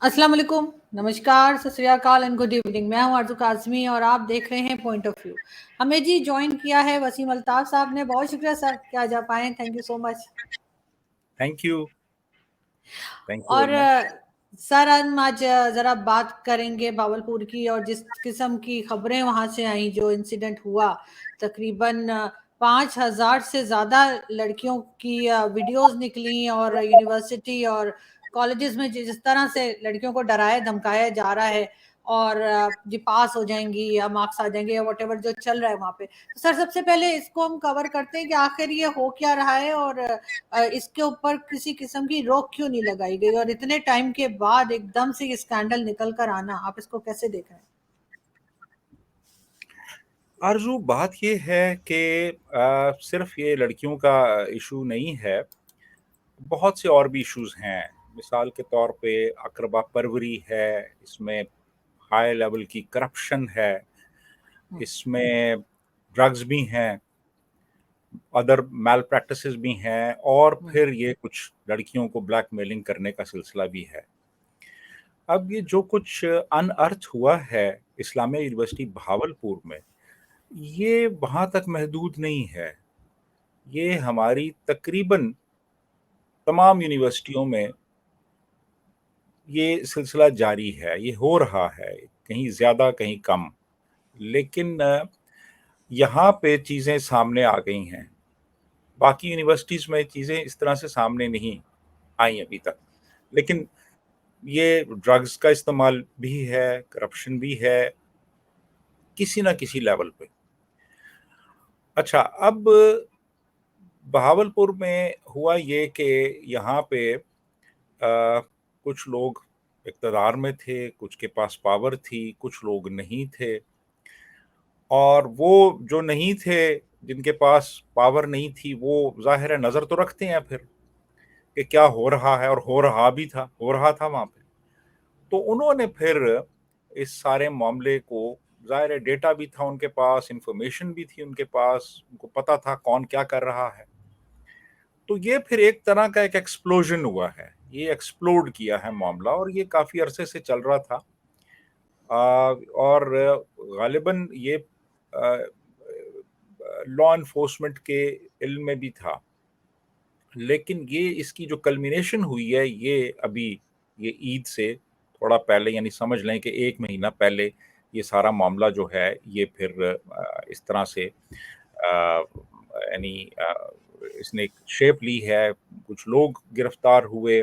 अस्सलाम वालेकुम, नमस्कार, सत श्री अकाल एंड गुड इवनिंग। मैं हूं आरज़ू काज़मी और आप देख रहे हैं पॉइंट ऑफ व्यू। हमें जी ज्वाइन किया है वसीम अल्ताफ साहब ने। बहुत शुक्रिया सर कि आज आप आए। Thank you so much. Thank you very और मच। सर हम आज ज़रा बात करेंगे भावलपुर की, और जिस किस्म की खबरें वहाँ से आई, जो इंसिडेंट हुआ, तकरीबन 5,000 से ज़्यादा लड़कियों की वीडियोस निकली, और यूनिवर्सिटी और कॉलेजेस में जिस तरह से लड़कियों को डराया धमकाया जा रहा है, और जी पास हो जाएंगी या मार्क्स आ जाएंगे या वटेवर जो चल रहा है वहाँ पे। तो सर सबसे पहले इसको हम कवर करते हैं कि आखिर ये हो क्या रहा है, और इसके ऊपर किसी किस्म की रोक क्यों नहीं लगाई गई, और इतने टाइम के बाद एकदम से ये स्कैंडल निकल कर आना, आप इसको कैसे देख रहे हैं? आरजू, बात ये है कि सिर्फ ये लड़कियों का इशू नहीं है, बहुत से और भी इश्यूज हैं। मिसाल के तौर पे अकरबा परवरी है, इसमें हाई लेवल की करप्शन है, इसमें ड्रग्स भी हैं, अदर मैल प्रैक्टिसेस भी हैं, और फिर ये कुछ लड़कियों को ब्लैकमेलिंग करने का सिलसिला भी है। अब ये जो कुछ अनअर्थ हुआ है इस्लामिया यूनिवर्सिटी भावलपुर में, ये वहाँ तक महदूद नहीं है। ये हमारी तकरीबन तमाम यूनिवर्सिटियों में ये सिलसिला जारी है, ये हो रहा है, कहीं ज़्यादा कहीं कम। लेकिन यहाँ पे चीज़ें सामने आ गई हैं। बाकी यूनिवर्सिटीज़ में चीज़ें इस तरह से सामने नहीं आई अभी तक। लेकिन ये ड्रग्स का इस्तेमाल भी है, करप्शन भी है, किसी ना किसी लेवल पे। अच्छा, अब बहावलपुर में हुआ ये कि यहाँ पे कुछ लोग इक़्तिदार में थे, कुछ के पास पावर थी, कुछ लोग नहीं थे, और वो जो नहीं थे, जिनके पास पावर नहीं थी, वो ज़ाहिर है नज़र तो रखते हैं फिर कि क्या हो रहा है, और हो रहा था वहाँ पे। तो उन्होंने फिर इस सारे मामले को, ज़ाहिर है डेटा भी था उनके पास, इंफॉर्मेशन भी थी उनके पास, उनको पता था कौन क्या कर रहा है। तो ये फिर एक तरह का एक एक्सप्लोजन हुआ है, ये एक्सप्लोड किया है मामला, और ये काफ़ी अरसे से चल रहा था। और गालिबन ये लॉ एनफोर्समेंट के इल्म में भी था। लेकिन ये इसकी जो कल्मिनेशन हुई है, ये अभी ये ईद से थोड़ा पहले, यानी समझ लें कि 1 महीना पहले ये सारा मामला जो है ये फिर इस तरह से यानी इसने एक शेप ली है। कुछ लोग गिरफ्तार हुए,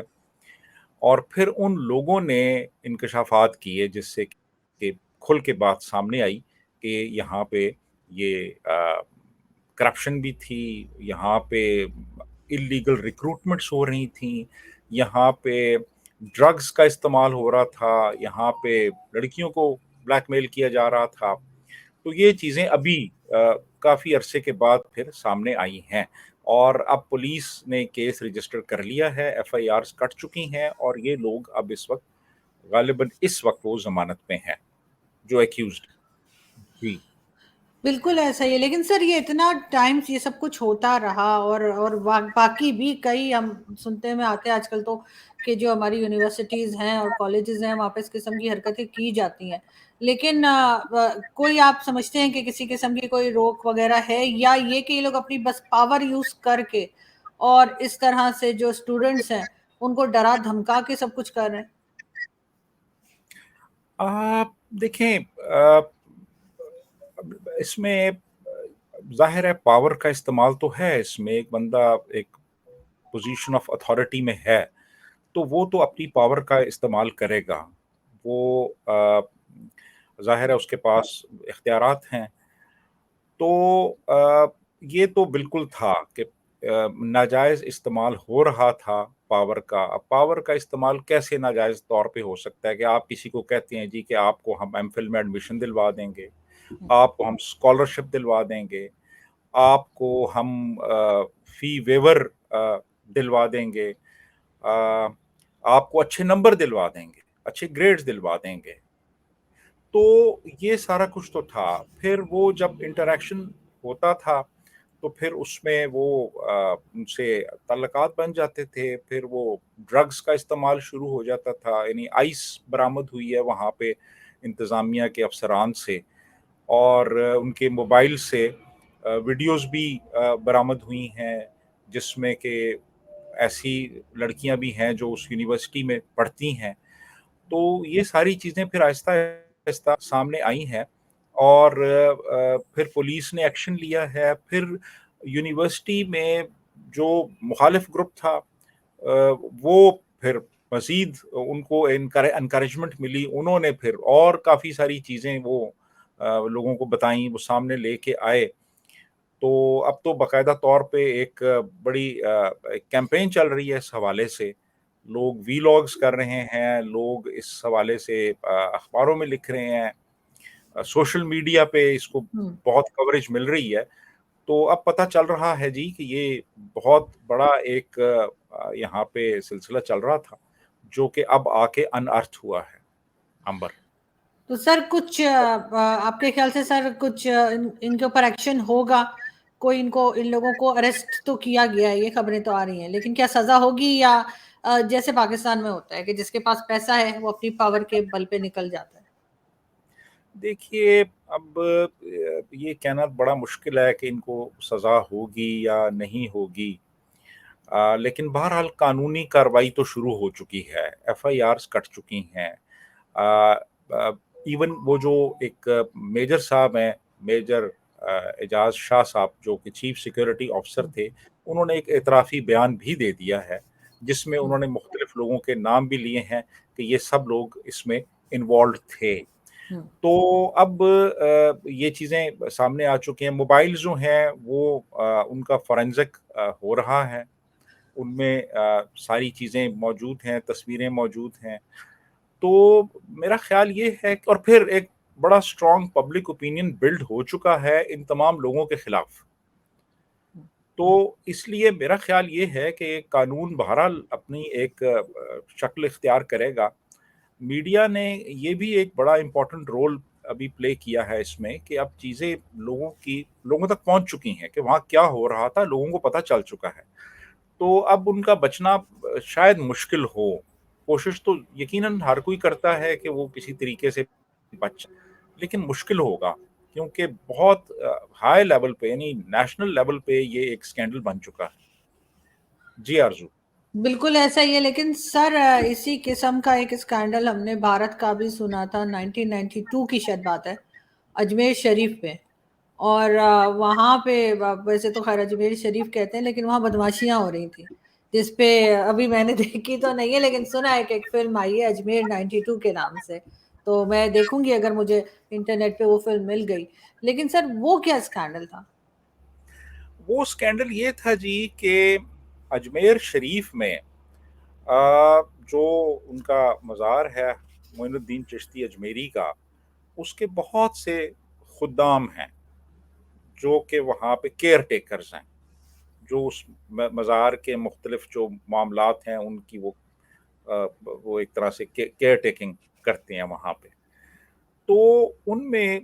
और फिर उन लोगों ने इंकशाफात किए, जिससे कि खुल के बात सामने आई कि यहाँ पे ये करप्शन भी थी, यहाँ पे इल्लीगल रिक्रूटमेंट्स हो रही थी, यहाँ पे ड्रग्स का इस्तेमाल हो रहा था, यहाँ पे लड़कियों को ब्लैकमेल किया जा रहा था। तो ये चीज़ें अभी काफ़ी अरसे के बाद फिर सामने आई हैं, और अब पुलिस ने केस रजिस्टर कर लिया है, एफआईआर्स कट चुकी हैं, और ये लोग अब इस वक्त गालिबन इस वक्त वो जमानत पे हैं जो एक्यूज्ड। जी। बिल्कुल ऐसा ही है, लेकिन सर ये इतना टाइम ये सब कुछ होता रहा, और बाकी भी कई हम सुनते में आते हैं आजकल तो, कि जो हमारी यूनिवर्सिटीज़ हैं और कॉलेजेस हैं वहाँ पे इस किस्म की हरकतें की जाती हैं। लेकिन कोई आप समझते हैं कि किसी किस्म की कोई रोक वगैरह है, या ये कि ये लोग अपनी बस पावर यूज़ करके और इस तरह से जो स्टूडेंट्स हैं उनको डरा धमका के सब कुछ कर रहे हैं? आप देखें, इसमें जाहिर है पावर का इस्तेमाल तो है। इसमें एक बंदा एक पोजीशन ऑफ अथॉरिटी में है, तो वो तो अपनी पावर का इस्तेमाल करेगा। वो जाहिर है उसके पास इख्तियारात हैं। तो ये तो बिल्कुल था कि नाजायज़ इस्तेमाल हो रहा था पावर का। अब पावर का इस्तेमाल कैसे नाजायज़ तौर पे हो सकता है कि आप किसी को कहते हैं जी कि आपको हम एमफिल में एडमिशन दिलवा देंगे, आपको हम स्कॉलरशिप दिलवा देंगे, आपको हम फ़ी वेवर दिलवा देंगे, आपको अच्छे नंबर दिलवा देंगे, अच्छे ग्रेड्स दिलवा देंगे। तो ये सारा कुछ तो था। फिर वो जब इंटरैक्शन होता था, तो फिर उसमें वो उनसे ताल्लुकात बन जाते थे, फिर वो ड्रग्स का इस्तेमाल शुरू हो जाता था, यानी आइस बरामद हुई है वहाँ पे इंतज़ामिया के अफसरान से, और उनके मोबाइल से वीडियोज़ भी बरामद हुई हैं, जिसमें कि ऐसी लड़कियां भी हैं जो उस यूनिवर्सिटी में पढ़ती हैं। तो ये सारी चीज़ें फिर आहिस्ता-आहिस्ता सामने आई हैं, और फिर पुलिस ने एक्शन लिया है। फिर यूनिवर्सिटी में जो मुखालिफ ग्रुप था, वो फिर मज़ीद उनको एनकरेजमेंट मिली, उन्होंने फिर और काफ़ी सारी चीज़ें वो लोगों को बताईं, वो सामने लेके आए। तो अब तो बाकायदा तौर पे एक बड़ी एक कैंपेन चल रही है इस हवाले से। लोग वीलॉग्स कर रहे हैं, लोग इस हवाले से अखबारों में लिख रहे हैं, सोशल मीडिया पे इसको हुँ। बहुत कवरेज मिल रही है। तो अब पता चल रहा है जी कि ये बहुत बड़ा एक यहाँ पे सिलसिला चल रहा था, जो कि अब आके अनअर्थ हुआ है, अंबर। तो सर कुछ आपके ख्याल से सर कुछ इनके ऊपर एक्शन होगा? कोई इन लोगों को अरेस्ट तो किया गया है, ये खबरें तो आ रही हैं, लेकिन क्या सज़ा होगी, या जैसे पाकिस्तान में होता है कि जिसके पास पैसा है वो अपनी पावर के बल पे निकल जाता है? देखिए, अब ये कहना बड़ा मुश्किल है कि इनको सज़ा होगी या नहीं होगी। लेकिन बहरहाल कानूनी कार्रवाई तो शुरू हो चुकी है, एफआईआर्स कट चुकी हैं। अ अ, इवन वो जो एक मेजर साहब हैं, मेजर एजाज़ शाह साहब, जो कि चीफ सिक्योरिटी ऑफिसर हुँ, थे, उन्होंने एक एतराफ़ी बयान भी दे दिया है, जिसमें हुँ, उन्होंने मुख्तलिफ लोगों के नाम भी लिए हैं कि ये सब लोग इसमें इन्वॉल्व्ड थे। हुँ, तो अब ये चीज़ें सामने आ चुकी हैं। मोबाइल जो हैं वो उनका फोरेंसिक हो रहा है। उनमें सारी चीज़ें मौजूद हैं, तस्वीरें मौजूद हैं। तो मेरा ख़्याल ये है कि और फिर एक बड़ा स्ट्रॉन्ग पब्लिक ओपिनियन बिल्ड हो चुका है इन तमाम लोगों के खिलाफ। हुँ। तो इसलिए मेरा ख़्याल ये है कि कानून बहरहाल अपनी एक शक्ल इख्तियार करेगा। मीडिया ने ये भी एक बड़ा इम्पोर्टेंट रोल अभी प्ले किया है इसमें कि अब चीज़ें लोगों तक पहुँच चुकी हैं कि वहाँ क्या हो रहा था, लोगों को पता चल चुका है। तो अब उनका बचना शायद मुश्किल हो। कोशिश तो यकीनन हर कोई करता है कि वो किसी तरीके से बच, लेकिन मुश्किल होगा, क्योंकि बहुत हाई लेवल पे, यानी नेशनल लेवल पे ये एक स्कैंडल बन चुका है। जी आरज़ू। बिल्कुल ऐसा ही है, लेकिन सर इसी किस्म का एक स्कैंडल हमने भारत का भी सुना था, 1992 की शायद बात है, अजमेर शरीफ में। और वहाँ पे वैसे तो खैर अजमेर शरीफ कहते हैं, लेकिन वहाँ बदमाशियाँ हो रही थी, जिस पे अभी मैंने देखी तो नहीं है, लेकिन सुना है कि एक फ़िल्म आई है अजमेर 92 के नाम से, तो मैं देखूँगी अगर मुझे इंटरनेट पे वो फ़िल्म मिल गई। लेकिन सर वो क्या स्कैंडल था? वो स्कैंडल ये था जी कि अजमेर शरीफ में जो उनका मज़ार है, मोइनुद्दीन चिश्ती अजमेरी का, उसके बहुत से खुद्दाम हैं, जो कि वहाँ पे केयर टेकर्स हैं, जो उस मज़ार के मुख्तलिफ जो मामलात हैं उनकी वो एक तरह से केयर टेकिंग करते हैं वहाँ पे। तो उनमें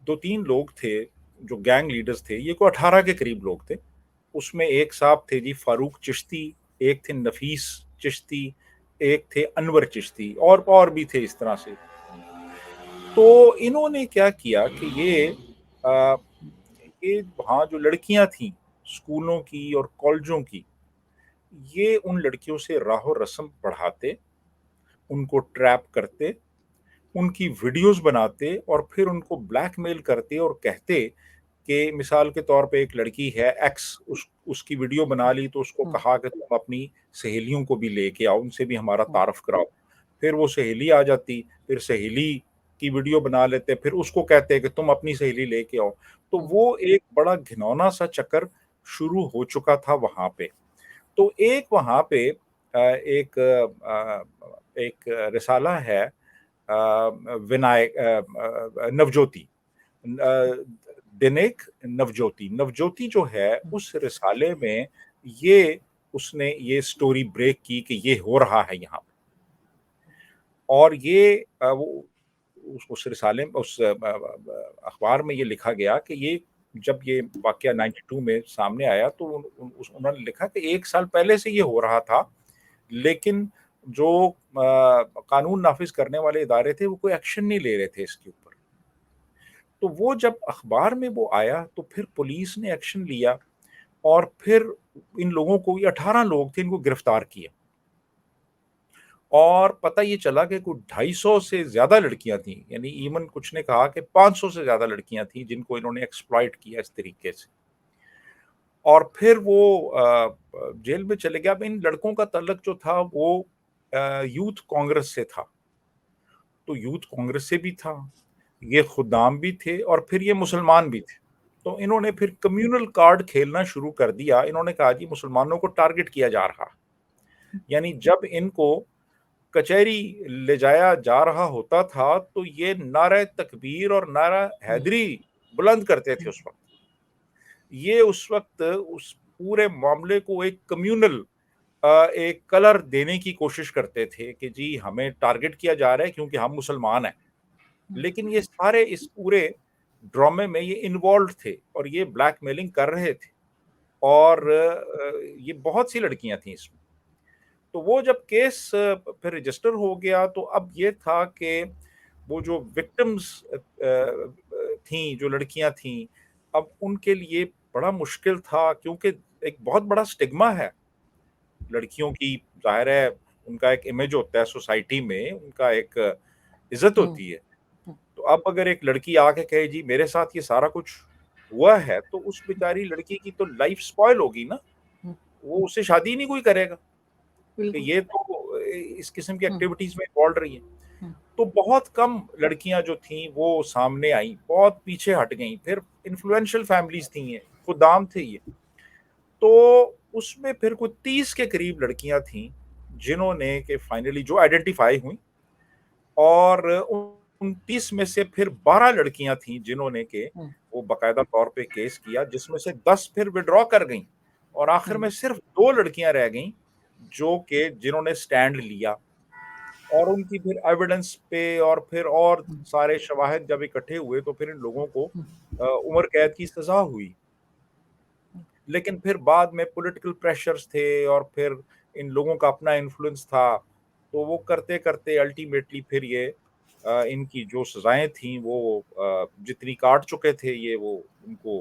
2-3 लोग थे, जो गैंग लीडर्स थे, ये कोई 18 के करीब लोग थे। उसमें एक साहब थे जी फारूक चिश्ती, एक थे नफीस चिश्ती, एक थे अनवर चिश्ती, और भी थे इस तरह से। तो इन्होंने क्या किया कि अ, ये वहाँ जो लड़कियां थीं, स्कूलों की और कॉलेजों की, ये उन लड़कियों से राहो रस्म पढ़ाते, उनको ट्रैप करते, उनकी वीडियोस बनाते और फिर उनको ब्लैकमेल करते और कहते कि मिसाल के तौर पे एक लड़की है एक्स, उसकी वीडियो बना ली तो उसको हुँ, कहा कि तुम अपनी सहेलियों को भी लेके आओ, उनसे भी हमारा हुँ, तारफ़ कराओ। फिर वो सहेली आ जाती, फिर सहेली की वीडियो बना लेते, फिर उसको कहते कि तुम अपनी सहेली लेके आओ। तो हुँ, वो एक बड़ा घिनौना सा चक्कर शुरू हो चुका था वहाँ पे। तो एक वहाँ पे एक रिसाला है, नवज्योति, दिनेक नवज्योति। नवज्योति जो है हुँ, उस रिसाले में ये उसने ये स्टोरी ब्रेक की कि ये हो रहा है यहाँ पे, और ये वो उस रिसाले में, उस अखबार में ये लिखा गया कि ये जब ये वाकया 92 में सामने आया तो उन्होंने लिखा कि 1 साल पहले से ये हो रहा था, लेकिन जो कानून नाफिज करने वाले इदारे थे वो कोई एक्शन नहीं ले रहे थे इसके ऊपर। तो वो जब अखबार में वो आया तो फिर पुलिस ने एक्शन लिया और फिर इन लोगों को, ये 18 लोग थे, इनको गिरफ्तार किया और पता ये चला कि कुछ 250 से ज्यादा लड़कियां थी, यानी इवन कुछ ने कहा कि 500 से ज्यादा लड़कियां थी जिनको इन्होंने एक्सप्लॉइट किया इस तरीके से। और फिर वो जेल में चले गया। अब इन लड़कों का तल्लक जो था वो यूथ कांग्रेस से था, तो यूथ कांग्रेस से भी था, ये खुदाम भी थे और फिर ये मुसलमान भी थे। तो इन्होंने फिर कम्युनल कार्ड खेलना शुरू कर दिया। इन्होंने कहा जी मुसलमानों को टारगेट किया जा रहा, यानी जब इनको कचहरी ले जाया जा रहा होता था तो ये नारा तकबीर और नारा हैदरी बुलंद करते थे उस वक्त। ये उस वक्त उस पूरे मामले को एक कम्युनल एक कलर देने की कोशिश करते थे कि जी हमें टारगेट किया जा रहा है क्योंकि हम मुसलमान हैं। लेकिन ये सारे इस पूरे ड्रामे में ये इन्वॉल्व थे और ये ब्लैकमेलिंग कर रहे थे और ये बहुत सी लड़कियां थी इसमें। तो वो जब केस फिर रजिस्टर हो गया तो अब ये था कि वो जो विक्टिम्स थी, जो लड़कियां थी, अब उनके लिए बड़ा मुश्किल था क्योंकि एक बहुत बड़ा स्टिग्मा है लड़कियों की। जाहिर है उनका एक इमेज होता है सोसाइटी में, उनका एक इज्जत होती है। तो अब अगर एक लड़की आके कहे जी मेरे साथ ये सारा कुछ हुआ है तो उस बेचारी लड़की की तो लाइफ स्पॉइल होगी ना, वो उससे शादी ही नहीं कोई करेगा कि ये तो इस किस्म की एक्टिविटीज में इन्वॉल्व रही है। तो बहुत कम लड़कियां जो थी वो सामने आई, बहुत पीछे हट गई। फिर इन्फ्लुएंशियल फैमिलीज थी, ये खुदाम थे ये। तो उसमें फिर कुछ 30 के करीब लड़कियां थी जिन्होंने के फाइनली जो आइडेंटिफाई हुई और 29 में से फिर 12 लड़कियां थी जिन्होंने के वो बाकायदा तौर पे केस किया, जिसमें से 10 फिर विड्रॉ कर गईं और आखिर में सिर्फ 2 लड़कियां रह गईं जो के जिन्होंने स्टैंड लिया। और उनकी फिर एविडेंस पे और फिर और सारे शवाहिद जब इकट्ठे हुए तो फिर इन लोगों को उम्र कैद की सजा हुई। लेकिन फिर बाद में पॉलिटिकल प्रेशर्स थे और फिर इन लोगों का अपना इन्फ्लुएंस था, तो वो करते करते अल्टीमेटली फिर ये इनकी जो सजाएं थी वो जितनी काट चुके थे ये, वो उनको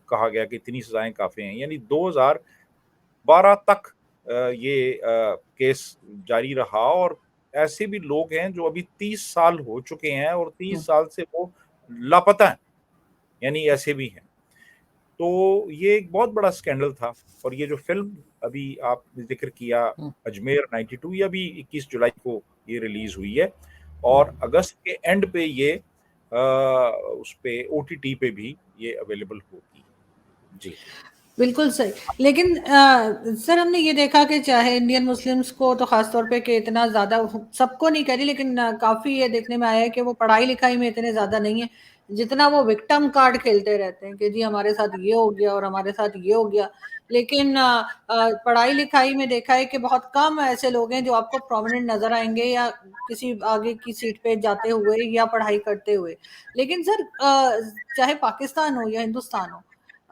कहा गया कि इतनी सजाएं काफी हैं। यानी 2012 तक ये केस जारी रहा और ऐसे भी लोग हैं जो अभी 30 साल हो चुके हैं और 30 साल से वो लापता हैं, यानी ऐसे भी हैं। तो ये एक बहुत बड़ा स्कैंडल था। और ये जो फिल्म अभी आपने जिक्र किया अजमेर 92, ये अभी 21 जुलाई को ये रिलीज हुई है और अगस्त के एंड पे ये उस पे ओटीटी पे भी ये अवेलेबल होगी। जी बिल्कुल सही। लेकिन सर हमने ये देखा कि चाहे इंडियन मुस्लिम्स को तो खास तौर पे कि इतना ज़्यादा, सबको नहीं कह रही, लेकिन काफ़ी ये देखने में आया है कि वो पढ़ाई लिखाई में इतने ज़्यादा नहीं है जितना वो विक्टिम कार्ड खेलते रहते हैं कि जी हमारे साथ ये हो गया और हमारे साथ ये हो गया। लेकिन पढ़ाई लिखाई में देखा है कि बहुत कम ऐसे लोग हैं जो आपको प्रोमिनेंट नजर आएंगे या किसी आगे की सीट पे जाते हुए या पढ़ाई करते हुए। लेकिन सर चाहे पाकिस्तान हो या हिंदुस्तान हो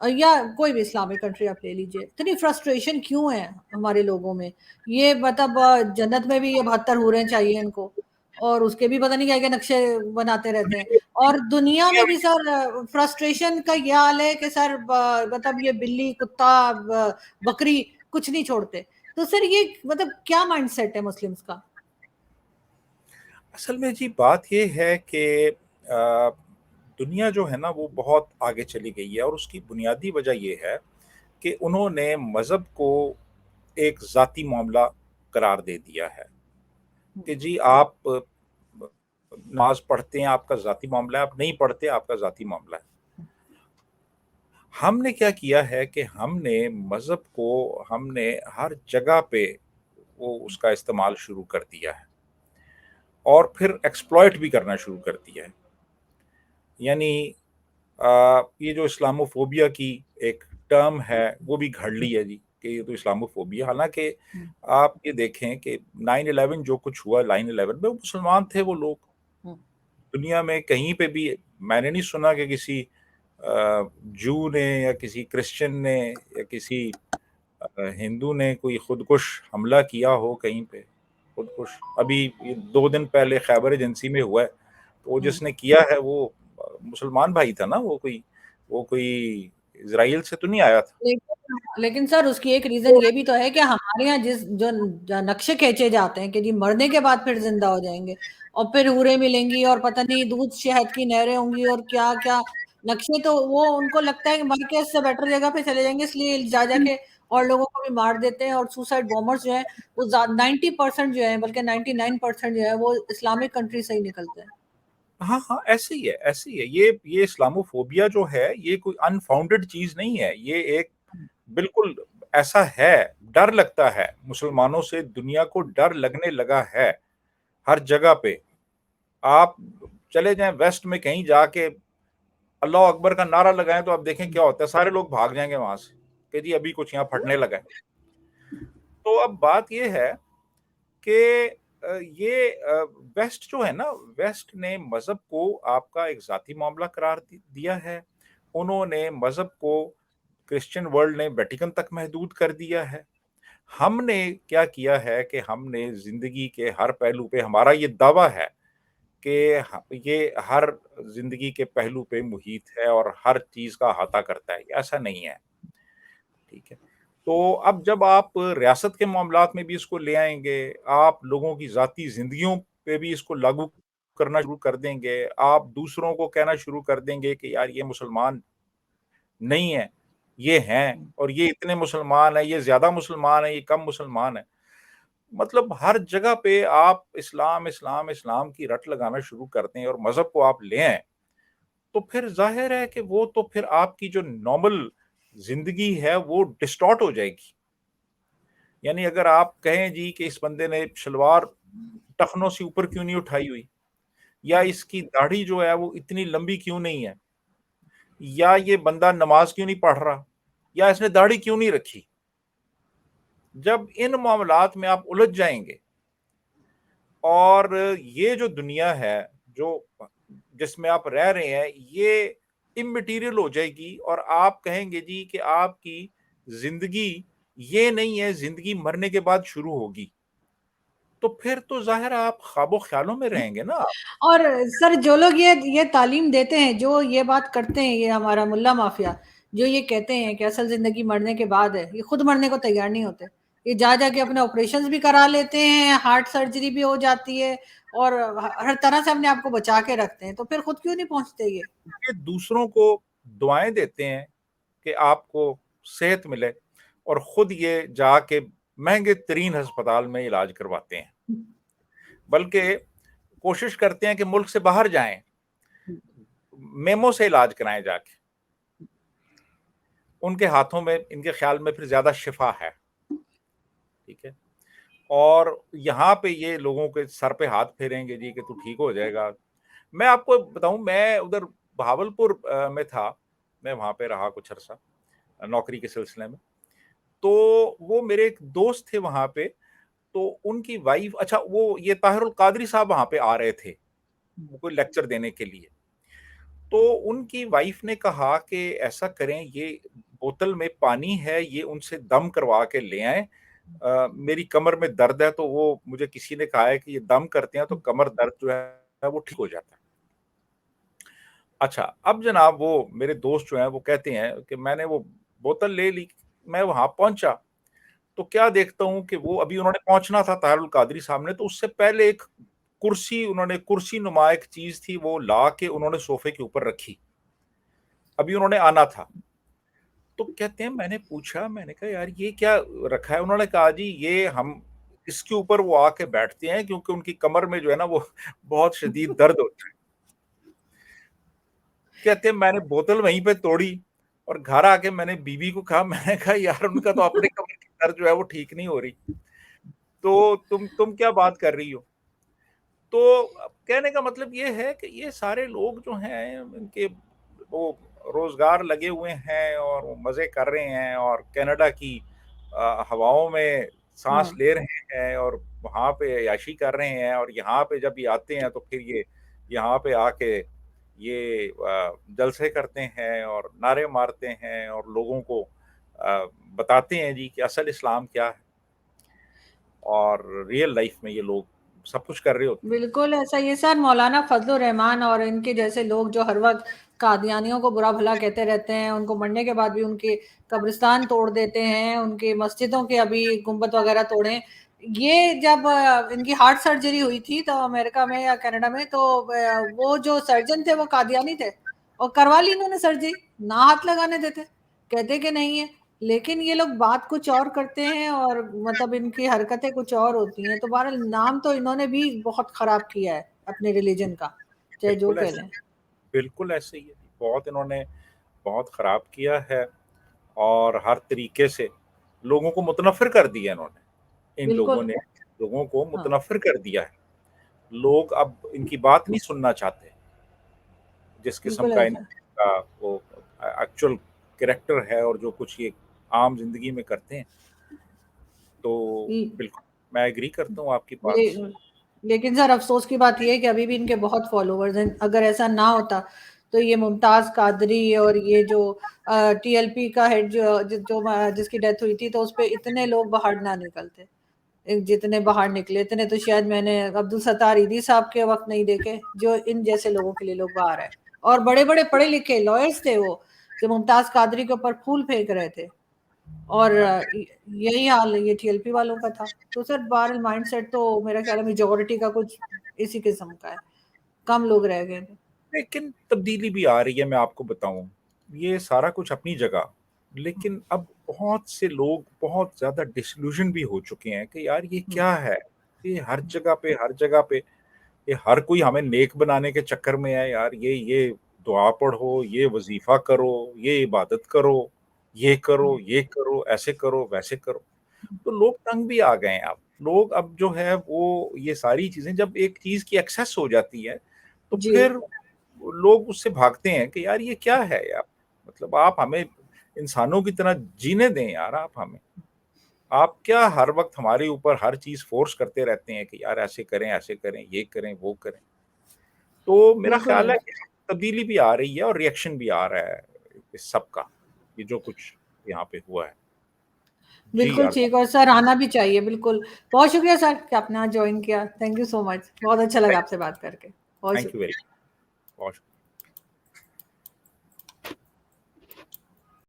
या कोई भी इस्लामिक कंट्री आप ले लीजिए, इतनी फ्रस्ट्रेशन क्यों है हमारे लोगों में? ये मतलब जन्नत में भी ये 72 हूरें चाहिए इनको और उसके भी पता नहीं क्या क्या नक्शे बनाते रहते हैं। और दुनिया में भी सर फ्रस्ट्रेशन का ये हाल है कि सर मतलब ये बिल्ली कुत्ता बकरी कुछ नहीं छोड़ते। तो सर ये मतलब क्या माइंडसेट है मुस्लिम्स का? असल में जी बात ये है कि दुनिया जो है ना वो बहुत आगे चली गई है और उसकी बुनियादी वजह ये है कि उन्होंने मज़हब को एक ज़ाती मामला करार दे दिया है कि जी आप नमाज पढ़ते हैं आपका ज़ाती मामला है, आप नहीं पढ़ते आपका ज़ाती मामला है। हमने क्या किया है कि हमने मज़हब को हमने हर जगह पे वो उसका इस्तेमाल शुरू कर दिया है और फिर एक्सप्लॉइट भी करना शुरू कर दिया है। यानी ये जो इस्लामोफोबिया की एक टर्म है वो भी घड़ ली है जी कि ये तो इस्लामोफोबिया। हालांकि आप ये देखें कि 9/11 जो कुछ हुआ 9/11 में, वो मुसलमान थे वो लोग। दुनिया में कहीं पे भी मैंने नहीं सुना कि किसी जू ने या किसी क्रिश्चियन ने या किसी हिंदू ने कोई खुदकुश हमला किया हो कहीं पे, खुदकुश अभी 2 दिन पहले खैबर एजेंसी में हुआ है, तो वो हम्म। जिसने किया है वो मुसलमान भाई था ना, वो कोई इजराइल से तो नहीं आया था। लेकिन सर उसकी एक रीजन ये भी तो है कि हमारे यहाँ जो नक्शे खींचे जाते हैं कि जी मरने के बाद फिर जिंदा हो जाएंगे और फिर हूरें मिलेंगी और पता नहीं दूध शहद की नहरें होंगी और क्या क्या नक्शे, तो वो उनको लगता है कि मर के इससे बेटर जगह पे चले जाएंगे, इसलिए जा जाके और लोगों को भी मार देते हैं। और सुसाइड बॉम्बर्स जो है वो 90% जो है, बल्कि 99% जो है वो इस्लामिक कंट्री से ही निकलते हैं। हाँ हाँ, ऐसे ही है, ऐसे ही है। ये इस्लामोफोबिया जो है ये कोई अनफाउंडेड चीज नहीं है, ये एक बिल्कुल ऐसा है। डर लगता है मुसलमानों से, दुनिया को डर लगने लगा है हर जगह पे। आप चले जाएं वेस्ट में कहीं जाके अल्लाह अकबर का नारा लगाएं तो आप देखें क्या होता है, सारे लोग भाग जाएंगे वहां से कि जी अभी कुछ यहाँ फटने लगा है। तो अब बात ये है कि ये वेस्ट जो है ना, वेस्ट ने मजहब को आपका एक जाती मामला करार दिया है। उन्होंने मजहब को क्रिश्चियन वर्ल्ड ने वेटिकन तक महदूद कर दिया है। हमने क्या किया है कि हमने जिंदगी के हर पहलू पे, हमारा ये दावा है कि ये हर जिंदगी के पहलू पे मुहित है और हर चीज का अहाता करता है। ऐसा नहीं है, ठीक है। तो अब जब आप रियासत के मामलात में भी इसको ले आएंगे, आप लोगों की जाती जिंदगियों पे भी इसको लागू करना शुरू कर देंगे, आप दूसरों को कहना शुरू कर देंगे कि यार ये मुसलमान नहीं है, ये हैं, और ये इतने मुसलमान है, ये ज्यादा मुसलमान है, ये कम मुसलमान है। मतलब हर जगह पे आप इस्लाम इस्लाम इस्लाम की रट लगाना शुरू करते हैं और मजहब को आप ले आए, तो फिर जाहिर है कि वो तो फिर आपकी जो नॉर्मल जिंदगी है वो डिस्टॉर्ट हो जाएगी। यानी अगर आप कहें जी कि इस बंदे ने शलवार टखनों से ऊपर क्यों नहीं उठाई हुई, या इसकी दाढ़ी जो है वो इतनी लंबी क्यों नहीं है, या ये बंदा नमाज क्यों नहीं पढ़ रहा, या इसने दाढ़ी क्यों नहीं रखी, जब इन मामलात में आप उलझ जाएंगे और ये जो दुनिया है जो जिसमें आप रह रहे हैं ये इमटेरियल हो जाएगी, और आप कहेंगे जी कि आपकी जिंदगी ये नहीं है, जिंदगी मरने के बाद शुरू होगी, तो फिर तो जाहिर है आप ख्वाबो ख्यालों में रहेंगे ना आप। और सर जो लोग ये तालीम देते हैं, जो ये बात करते हैं, ये हमारा मुल्ला माफिया जो ये कहते हैं कि असल जिंदगी मरने के बाद है, ये खुद मरने को तैयार नहीं होते। ये जा जाके अपने ऑपरेशंस भी करा लेते हैं, हार्ट सर्जरी भी हो जाती है और हर तरह से अपने आप को बचा के रखते हैं, तो फिर खुद क्यों नहीं पहुंचते ये। ये दूसरों को दुआएं देते हैं कि आपको सेहत मिले, और खुद ये जाके महंगे तरीन अस्पताल में इलाज करवाते हैं, बल्कि कोशिश करते हैं कि मुल्क से बाहर जाएं, मेमो से इलाज कराएं जाके। उनके हाथों में, इनके ख्याल में फिर ज्यादा शिफा है, ठीक है। और यहाँ पे ये लोगों के सर पे हाथ फेरेंगे जी कि तू ठीक हो जाएगा। मैं आपको बताऊं, मैं उधर बहावलपुर में था, मैं वहां पे रहा कुछ अरसा नौकरी के सिलसिले में। तो वो मेरे एक दोस्त थे वहां पे, तो उनकी वाइफ, अच्छा वो ये ताहिरुल कादरी साहब वहां पे आ रहे थे वो कोई लेक्चर देने के लिए। तो उनकी वाइफ ने कहा कि ऐसा करें, ये बोतल में पानी है, ये उनसे दम करवा के ले आए। मेरी कमर में दर्द है, तो वो मुझे किसी ने कहा है कि ये दम करते हैं तो कमर दर्द जो है वो ठीक हो जाता है। अच्छा, अब जनाब वो मेरे दोस्त जो हैं वो कहते हैं कि मैंने वो बोतल ले ली, मैं वहां पहुंचा तो क्या देखता हूं कि वो अभी उन्होंने पहुंचना था तारुल कादरी साहब ने, तो उससे पहले एक कुर्सी, उन्होंने कुर्सी नुमा एक चीज थी वो ला के उन्होंने सोफे के ऊपर रखी, अभी उन्होंने आना था। तो कहते हैं, मैंने पूछा, मैंने कहा यार ये क्या रखा है, उन्होंने कहा जी ये हम इसके ऊपर वो आके बैठते हैं क्योंकि उनकी कमर में जो है ना वो बहुत शदीद दर्द होता है। कहते हैं मैंने बोतल वहीं पे तोड़ी और घर आके मैंने बीवी को कहा, मैंने कहा यार उनका तो अपने कमर की दर्द जो है वो ठीक नहीं हो रही, तो तुम क्या बात कर रही हो। तो कहने का मतलब ये है कि ये सारे लोग जो हैं इनके वो रोजगार लगे हुए हैं और वो मजे कर रहे हैं और कनाडा की हवाओं में सांस हाँ। ले रहे हैं और वहां पे अय्याशी कर रहे हैं, और यहाँ पे जब ये आते हैं तो फिर ये यहाँ पे आके ये जलसे करते हैं और नारे मारते हैं और लोगों को बताते हैं जी कि असल इस्लाम क्या है, और रियल लाइफ में ये लोग सब कुछ कर रहे होते हैं। बिल्कुल ऐसा ये सर मौलाना फजलुर रहमान और इनके जैसे लोग जो हर वक्त कादियानियों को बुरा भला कहते रहते हैं, उनको मरने के बाद भी उनके कब्रिस्तान तोड़ देते हैं, उनके मस्जिदों के अभी गुंबद वगैरह तोड़े। ये जब इनकी हार्ट सर्जरी हुई थी तो अमेरिका में या कनाडा में, तो वो जो सर्जन थे वो कादियानी थे और करवा ली इन्होंने सर्जरी, ना हाथ लगाने देते, कहते कि नहीं है। लेकिन ये लोग बात कुछ और करते हैं और मतलब इनकी हरकतें कुछ और होती हैं। तो बहरहाल नाम तो इन्होंने भी बहुत खराब किया है अपने रिलीजन का, चाहे जो बिल्कुल कह ऐसे लें। बिल्कुल ऐसे ही है, बहुत इन्होंने बहुत खराब किया है, और हर तरीके से लोगों को मुतनफ़िर कर दिया इन्होंने। इन लोगों बिल्कुल। ने लोगों को हाँ। मुतनफ़िर कर दिया है। लोग अब इनकी बात नहीं सुनना चाहते। जिस किस्म बिल्कुल का ऐसा। इनका वो एक्चुअल कैरेक्टर है और जो कुछ ये आम ज़िंदगी में करते हैं, तो ल- बिल्कुल मैं एग्री करता हूँ आपकी बात ले, से। लेकिन सर अफसोस की बात यह है कि अभी भी इनके बहुत फॉलोवर्स हैं। अगर ऐसा ना होता तो ये मुमताज कादरी और ये जो टीएलपी का हेड जिसकी डेथ हुई थी, तो उस पे इतने लोग बाहर ना निकलते। जितने बाहर निकले इतने तो शायद मैंने अब्दुल सत्तार ईदी साहब के वक्त नहीं देखे, जो इन जैसे लोगों के लिए लोग बाहर आए। और बड़े बड़े पढ़े लिखे लॉयर्स थे वो, जो मुमताज कादरी के ऊपर फूल फेंक रहे थे। और यही हाल ये टीएलपी वालों का था। तो सर बहरहाल माइंडसेट तो मेरा ख्याल है मेजोरिटी का कुछ इसी किस्म का है, कम लोग रह गए थे। लेकिन तब्दीली भी आ रही है, मैं आपको बताऊँ। ये सारा कुछ अपनी जगह, लेकिन अब बहुत से लोग बहुत ज़्यादा डिsillusion भी हो चुके हैं कि यार ये हम्म। क्या है? ये हर जगह पे ये हर कोई हमें नेक बनाने के चक्कर में है यार। ये दुआ पढ़ो, ये वज़ीफ़ा करो, ये इबादत हम्म। करो, ऐसे करो, वैसे करो। तो लोग तंग भी आ गए हैं अब। लोग अब जो है वो ये सारी चीज़ें जब एक चीज़ की एक्सेस हो जाती है, तो जी। फिर लोग उससे भागते हैं कि यार ये क्या है यार? मतलब आप हमें इंसानों की तरह जीने दें यार आप हमें। आप क्या हर वक़्त हमारे ऊपर हर चीज़ फ़ोर्स करते रहते हैं कि यार ऐसे करें, ये करें, वो करें। तो मेरा बिल्कुल ख़्याल है। है कि तब्दीली भी आ रही है और रिएक्शन भी आ रहा है इस सब का, ये जो कुछ यहाँ पे हुआ है। जी, बिल्कुल आरज़ू। ठीक, और सर आना भी चाहिए बिल्कुल। बहुत शुक्रिया सर कि आपने आज ज्वाइन किया। थैंक यू सो मच, बहुत अच्छा लगा थैंक आपसे बात करके। बहुत थैंक यू शुक्रिया। Very much. बहुत